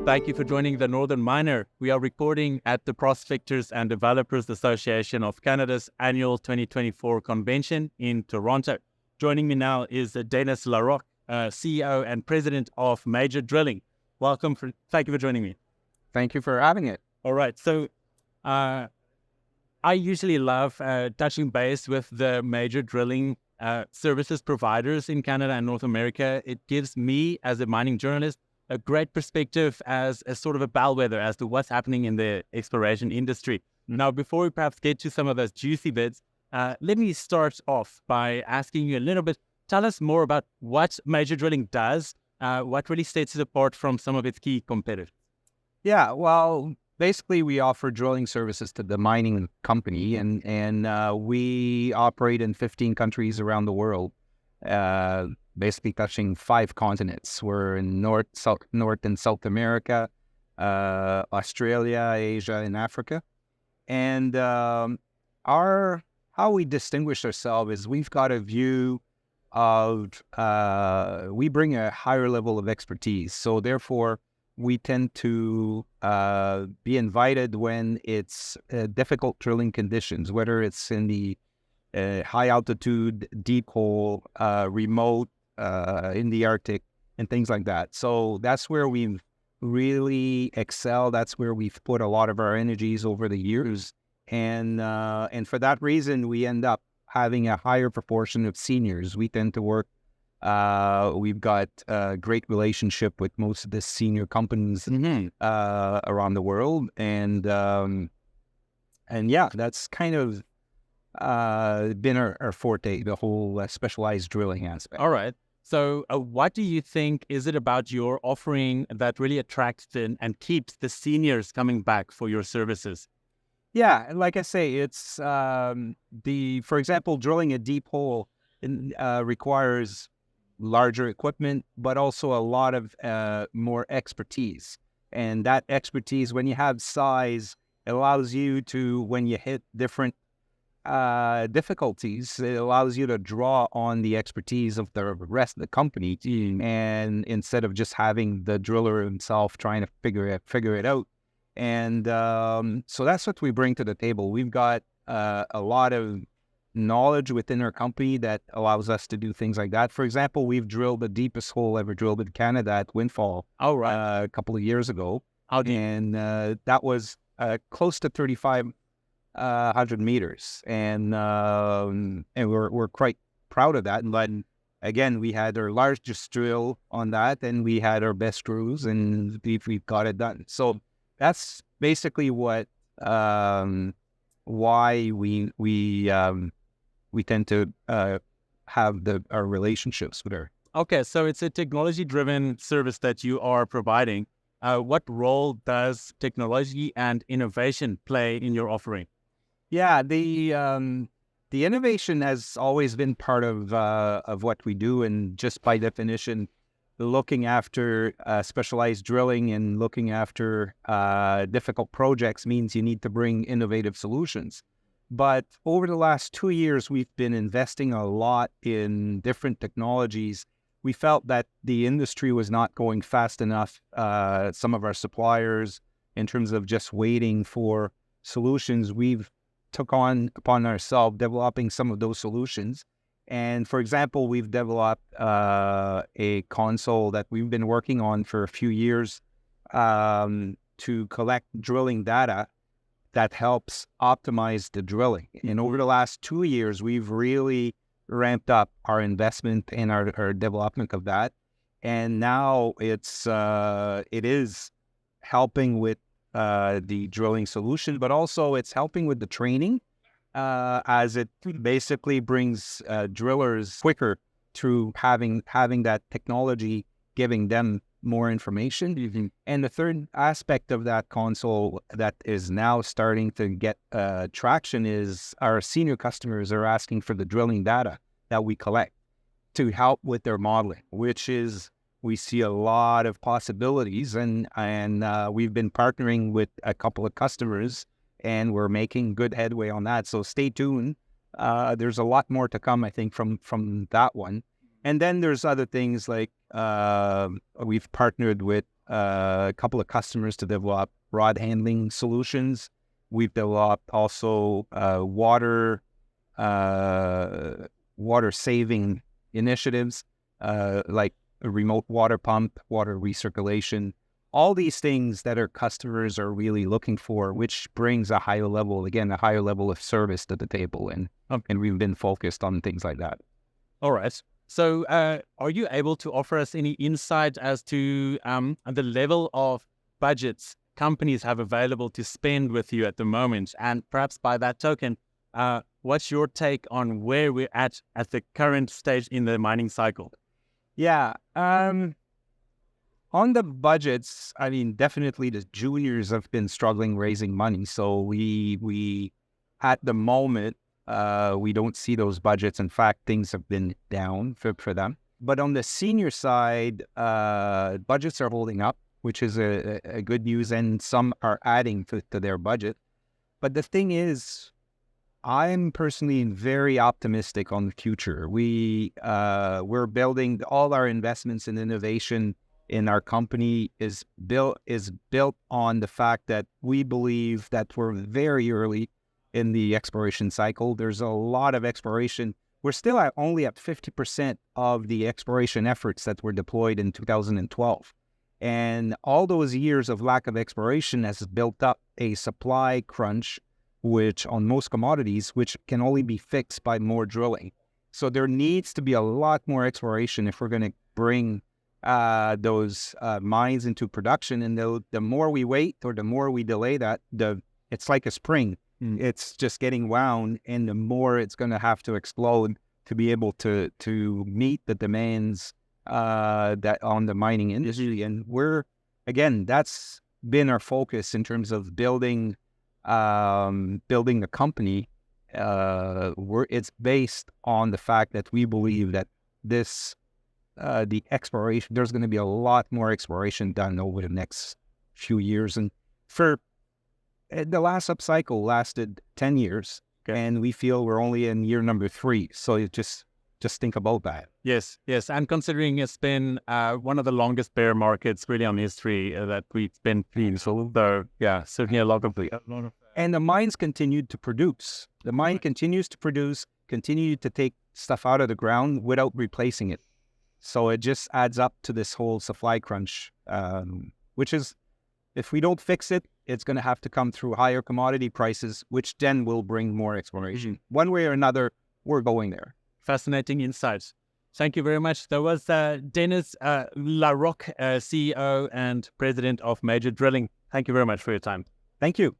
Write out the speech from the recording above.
Thank you for joining the Northern Miner. We are recording at the Prospectors and Developers Association of Canada's annual 2024 convention in Toronto. Joining me now is Denis Larocque, CEO and President of Major Drilling. Thank you for joining me. Thank you for having it. All right. So I usually love touching base with the major drilling services providers in Canada and North America. It gives me, as a mining journalist, a great perspective as a sort of a bellwether as to what's happening in the exploration industry. Now, before we perhaps get to some of those juicy bits, let me start off by asking you a little bit. Tell us more about what Major Drilling does, what really sets it apart from some of its key competitors. Yeah, well, basically we offer drilling services to the mining company, and we operate in 15 countries around the world, basically touching 5 continents. We're in North and South America, Australia, Asia, and Africa. And how we distinguish ourselves is we've got a view of, we bring a higher level of expertise. So therefore, we tend to be invited when it's difficult drilling conditions, whether it's in the high altitude, deep hole, remote, in the Arctic, and things like that. So that's where we've really excelled. That's where we've put a lot of our energies over the years. And for that reason, we end up having a higher proportion of seniors. We tend to work, we've got a great relationship with most of the senior companies around the world. And yeah, that's kind of been our forte, the whole specialized drilling aspect. All right. So what do you think is it about your offering that really attracts and keeps the seniors coming back for your services? Yeah, like I say, it's for example, drilling a deep hole requires larger equipment, but also a lot of more expertise. And that expertise, when you have size, it allows you to, when you hit different difficulties, it allows you to draw on the expertise of the rest of the company team, and instead of just having the driller himself trying to figure it out. And so that's what we bring to the table. We've got a lot of knowledge within our company that allows us to do things like that. For example, we've drilled the deepest hole ever drilled in Canada at Windfall a couple of years ago. And that was close to 3,500 meters, and we're quite proud of that. And then again, we had our largest drill on that, and we had our best crews, and we've got it done. So that's basically what why we tend to have our relationships with her. Okay, so it's a technology-driven service that you are providing. What role does technology and innovation play in your offering? Yeah, the innovation has always been part of what we do, and just by definition, looking after specialized drilling and looking after difficult projects means you need to bring innovative solutions. But over the last 2 years, we've been investing a lot in different technologies. We felt that the industry was not going fast enough. Some of our suppliers, in terms of just waiting for solutions, we've took on upon ourselves developing some of those solutions. And for example, we've developed a console that we've been working on for a few years to collect drilling data that helps optimize the drilling. And over the last 2 years, we've really ramped up our investment in our development of that. And now it is helping with the drilling solution, but also it's helping with the training, as it basically brings drillers quicker through having that technology, giving them more information. And the third aspect of that console that is now starting to get traction is our senior customers are asking for the drilling data that we collect to help with their modeling, which is, we see a lot of possibilities, and we've been partnering with a couple of customers, and we're making good headway on that. So stay tuned. There's a lot more to come, I think, from that one. And then there's other things like we've partnered with a couple of customers to develop rod handling solutions. We've developed also water saving initiatives, like a remote water pump, water recirculation, all these things that our customers are really looking for, which brings a higher level of service to the table. And we've been focused on things like that. All right. So are you able to offer us any insight as to the level of budgets companies have available to spend with you at the moment? And perhaps by that token, what's your take on where we're at the current stage in the mining cycle? Yeah. On the budgets, I mean, definitely the juniors have been struggling raising money. So we at the moment, we don't see those budgets. In fact, things have been down for them. But on the senior side, budgets are holding up, which is a good news. And some are adding to their budget. But the thing is, I'm personally very optimistic on the future. We're building all our investments in innovation in our company is built on the fact that we believe that we're very early in the exploration cycle. There's a lot of exploration. We're still only at 50% of the exploration efforts that were deployed in 2012. And all those years of lack of exploration has built up a supply crunch, which on most commodities, which can only be fixed by more drilling. So there needs to be a lot more exploration if we're going to bring those mines into production. And the more we wait or the more we delay that, it's like a spring. It's just getting wound, and the more it's going to have to explode to be able to meet the demands that on the mining industry. And that's been our focus in terms of building a company. It's based on the fact that we believe that the exploration, there's going to be a lot more exploration done over the next few years. And for the last upcycle lasted 10 years, and we feel we're only in year number 3. So you just think about that. Yes. And considering it's been one of the longest bear markets really on history that we've been through, so certainly a lot of. And the mines continued to produce. The mine continues to produce, continued to take stuff out of the ground without replacing it. So it just adds up to this whole supply crunch, which is, if we don't fix it, it's going to have to come through higher commodity prices, which then will bring more exploration. One way or another, we're going there. Fascinating insights. Thank you very much. That was Denis Larocque, CEO and President of Major Drilling. Thank you very much for your time. Thank you.